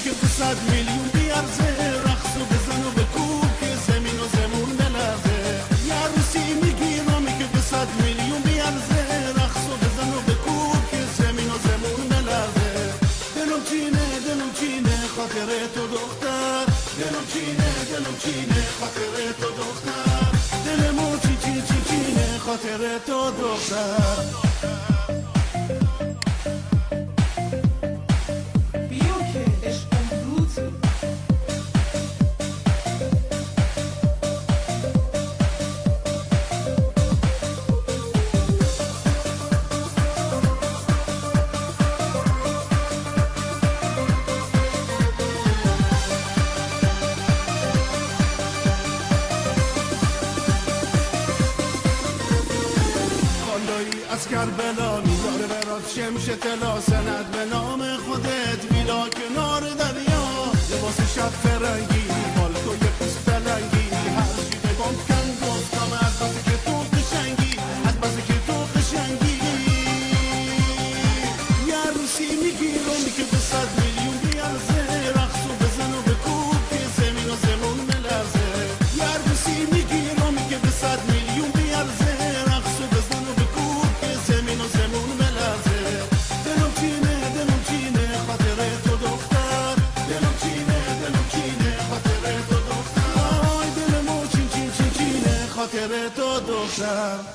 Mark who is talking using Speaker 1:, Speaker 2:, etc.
Speaker 1: که 200 میلیون بیارزه، رقص و بزن و بکوب که زمین و زمون بلرزه. یه عروسی میگیرم که 200 میلیون بیارزه، رقص و بزن و بکوب که زمین و زمون بلرزه. دلم چینه خاطر تو دختر، دلم چینه خاطر تو دختر، دلمو چینه خاطر تو دختر. از کربلا میذاره برات شمش طلا، سند به نام خودت ویلا کنار دریا، لباس شب فرنگی بالکوی پوست پلنگی، هر چی بگم کن گفتم از بس که تو قشنگی، از بس که تو قشنگی. یه عروسی میگیرم که 200 میلیون بیارزه، رقص و بزن و بکوب که زمین و زمون بلرزه. یه عروسی میگیرم که 200 میلیون بیارزه، رقص و بزن و بکوب که زمین و زمون بلرزه. دلم چینه خاطر تو دختر، دلم چینه خاطر تو دختر، آی دلمو چینه خاطر تو دختر.